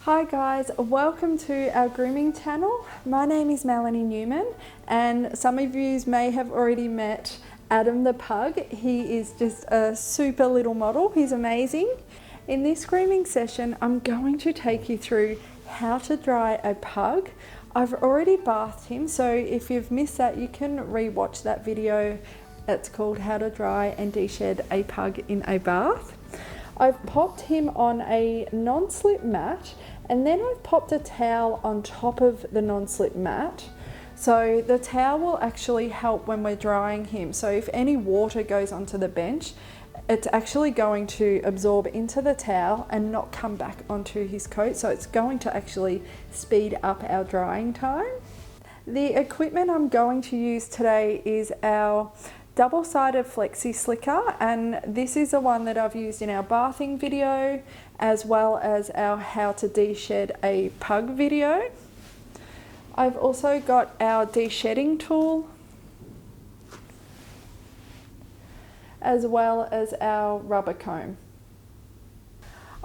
Hi guys, welcome to our grooming channel. My name is Melanie Newman and some of you may have already met Adam the pug. He is just a super little model. He's amazing. In this grooming session, I'm going to take you through how to dry a pug. I've already bathed him, so if you've missed that, you can re-watch that video. It's called How to Dry and De-Shed a Pug in a Bath. I've popped him on a non-slip mat and then I've popped a towel on top of the non-slip mat. So the towel will actually help when we're drying him. So if any water goes onto the bench, it's actually going to absorb into the towel and not come back onto his coat. So it's going to actually speed up our drying time. The equipment I'm going to use today is our double-sided flexi slicker, and this is the one that I've used in our bathing video as well as our how to de-shed a pug video. I've also got our de-shedding tool as well as our rubber comb.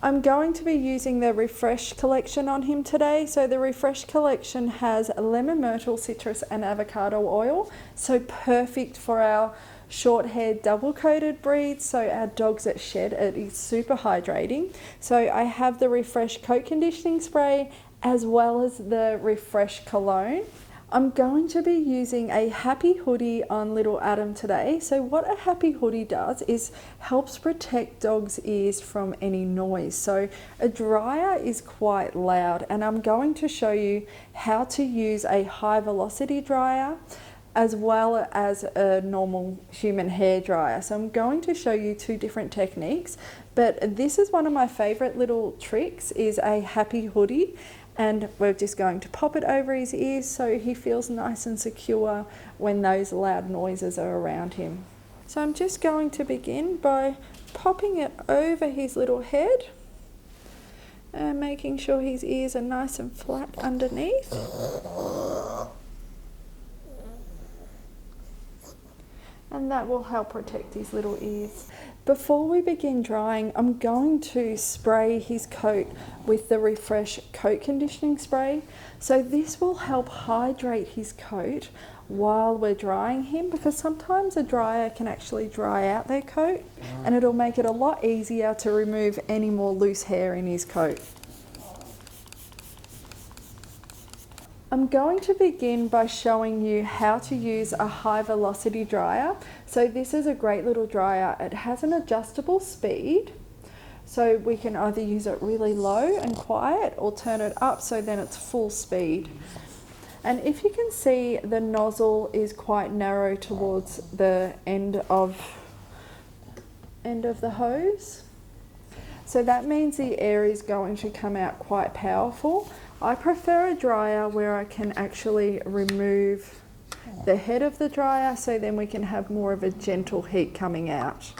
I'm going to be using the Refresh collection on him today. So the Refresh collection has lemon, myrtle, citrus and avocado oil. So perfect for our short-haired double-coated breeds. So our dogs that shed, it is super hydrating. So I have the Refresh coat conditioning spray as well as the Refresh cologne. I'm going to be using a happy hoodie on little Adam today. So what a happy hoodie does is helps protect dogs' ears from any noise. So a dryer is quite loud, and I'm going to show you how to use a high velocity dryer as well as a normal human hair dryer. So I'm going to show you two different techniques, but this is one of my favorite little tricks, is a happy hoodie. And we're just going to pop it over his ears so he feels nice and secure when those loud noises are around him. So I'm just going to begin by popping it over his little head and making sure his ears are nice and flat underneath. And that will help protect his little ears. Before we begin drying, I'm going to spray his coat with the Refresh coat conditioning spray. So this will help hydrate his coat while we're drying him, because sometimes a dryer can actually dry out their coat and it'll make it a lot easier to remove any more loose hair in his coat. I'm going to begin by showing you how to use a high velocity dryer. So this is a great little dryer. It has an adjustable speed. So we can either use it really low and quiet or turn it up so then it's full speed. And if you can see, the nozzle is quite narrow towards the end of the hose. So that means the air is going to come out quite powerful. I prefer a dryer where I can actually remove the head of the dryer, so then we can have more of a gentle heat coming out.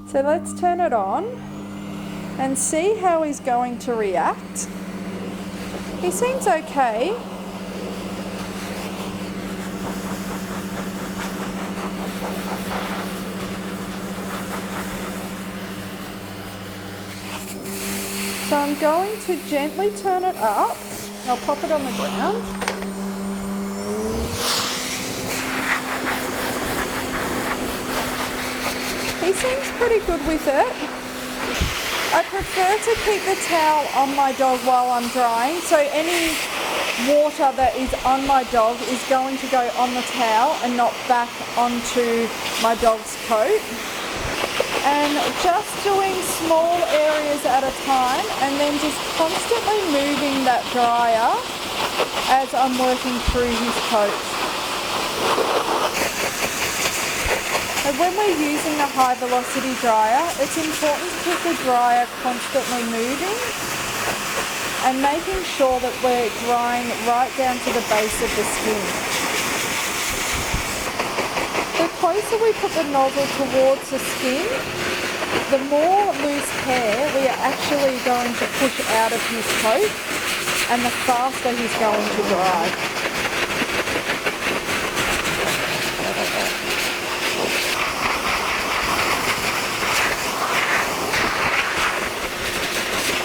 So let's turn it on and see how he's going to react. He seems okay. So I'm going to gently turn it up. I'll pop it on the ground. He seems pretty good with it. I prefer to keep the towel on my dog while I'm drying, so any water that is on my dog is going to go on the towel and not back onto my dog's coat. And just doing small areas at a time, and then just constantly moving that dryer as I'm working through his coat. And when we're using the high velocity dryer, it's important to keep the dryer constantly moving and making sure that we're drying right down to the base of the skin. The closer we put the nozzle towards the skin, the more loose hair we are actually going to push out of his coat, and the faster he's going to dry.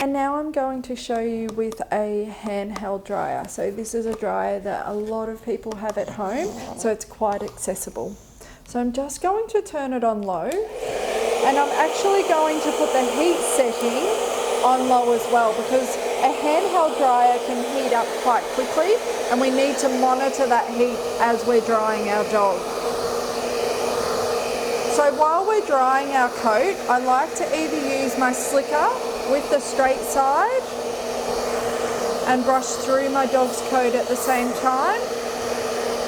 And now I'm going going to show you with a handheld dryer. So this is a dryer that a lot of people have at home, so it's quite accessible. So I'm just going to turn it on low, and I'm actually going to put the heat setting on low as well, because a handheld dryer can heat up quite quickly and we need to monitor that heat as we're drying our dog. So while we're drying our coat, I like to either use my slicker with the straight side and brush through my dog's coat at the same time,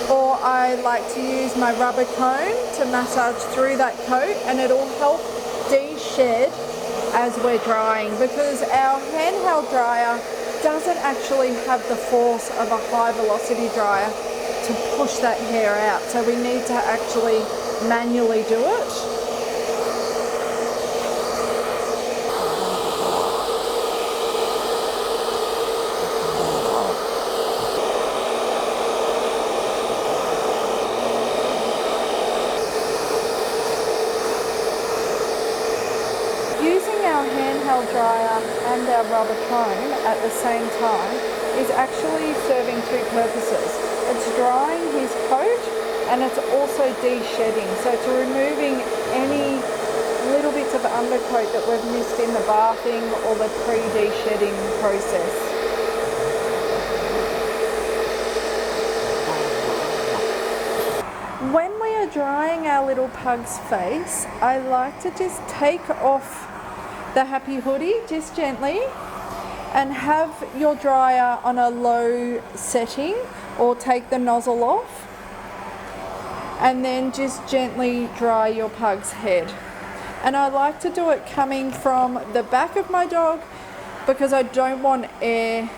or I like to use my rubber comb to massage through that coat, and it'll help de-shed as we're drying, because our handheld dryer doesn't actually have the force of a high velocity dryer to push that hair out, so we need to actually manually do it. Using our handheld dryer and our rubber comb at the same time is actually serving two purposes. It's drying his coat and it's also de-shedding. So it's removing any little bits of undercoat that we've missed in the bathing or the pre-de-shedding process. When we are drying our little pug's face, I like to just take off the happy hoodie just gently and have your dryer on a low setting, or take the nozzle off and then just gently dry your pug's head. And I like to do it coming from the back of my dog, because I don't want air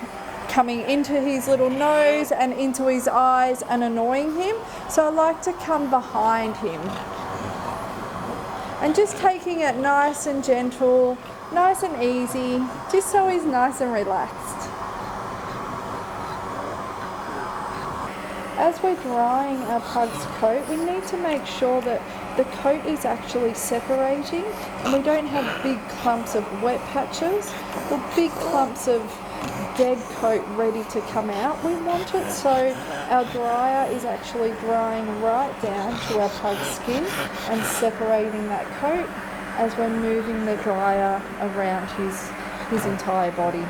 coming into his little nose and into his eyes and annoying him. So I like to come behind him and just taking it nice and gentle, nice and easy, just so he's nice and relaxed. As we're drying our pug's coat, we need to make sure that the coat is actually separating and we don't have big clumps of wet patches or big clumps of dead coat ready to come out. We want it so our dryer is actually drying right down to our pug's skin and separating that coat as we're moving the dryer around his entire body.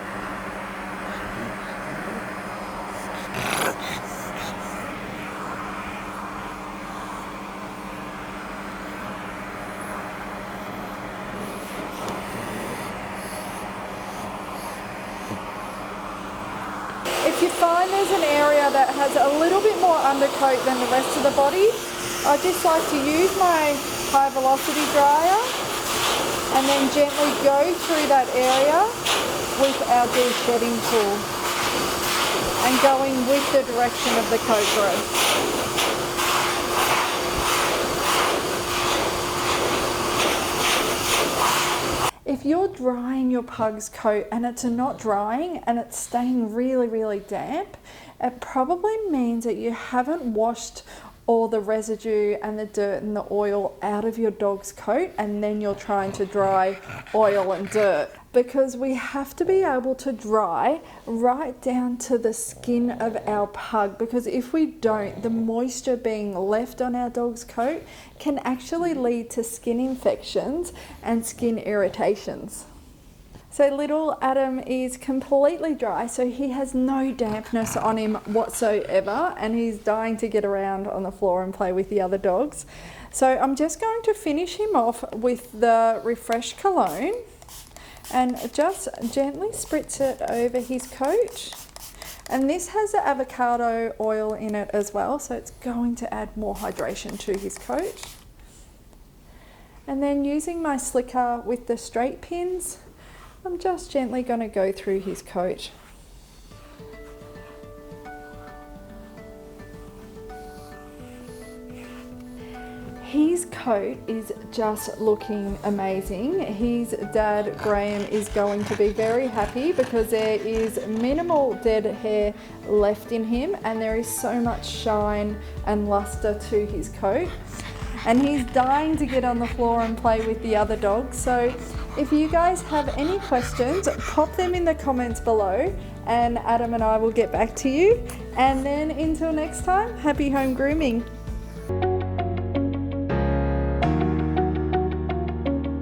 If you find there's an area that has a little bit more undercoat than the rest of the body, I just like to use my high velocity dryer and then gently go through that area with our de-shedding tool and going with the direction of the coat growth. If you're drying your pug's coat and it's not drying and it's staying really, really damp, it probably means that you haven't washed all the residue and the dirt and the oil out of your dog's coat, and then you're trying to dry oil and dirt. Because we have to be able to dry right down to the skin of our pug, because if we don't, the moisture being left on our dog's coat can actually lead to skin infections and skin irritations. So little Adam is completely dry, so he has no dampness on him whatsoever, and he's dying to get around on the floor and play with the other dogs. So I'm just going to finish him off with the Refresh cologne and just gently spritz it over his coat. And this has the avocado oil in it as well, so it's going to add more hydration to his coat. And then using my slicker with the straight pins, I'm just gently going to go through his coat. His coat is just looking amazing. His dad, Graham, is going to be very happy because there is minimal dead hair left in him and there is so much shine and luster to his coat. and he's dying to get on the floor and play with the other dogs. So if you guys have any questions, pop them in the comments below and Adam and I will get back to you. And then until next time, happy home grooming.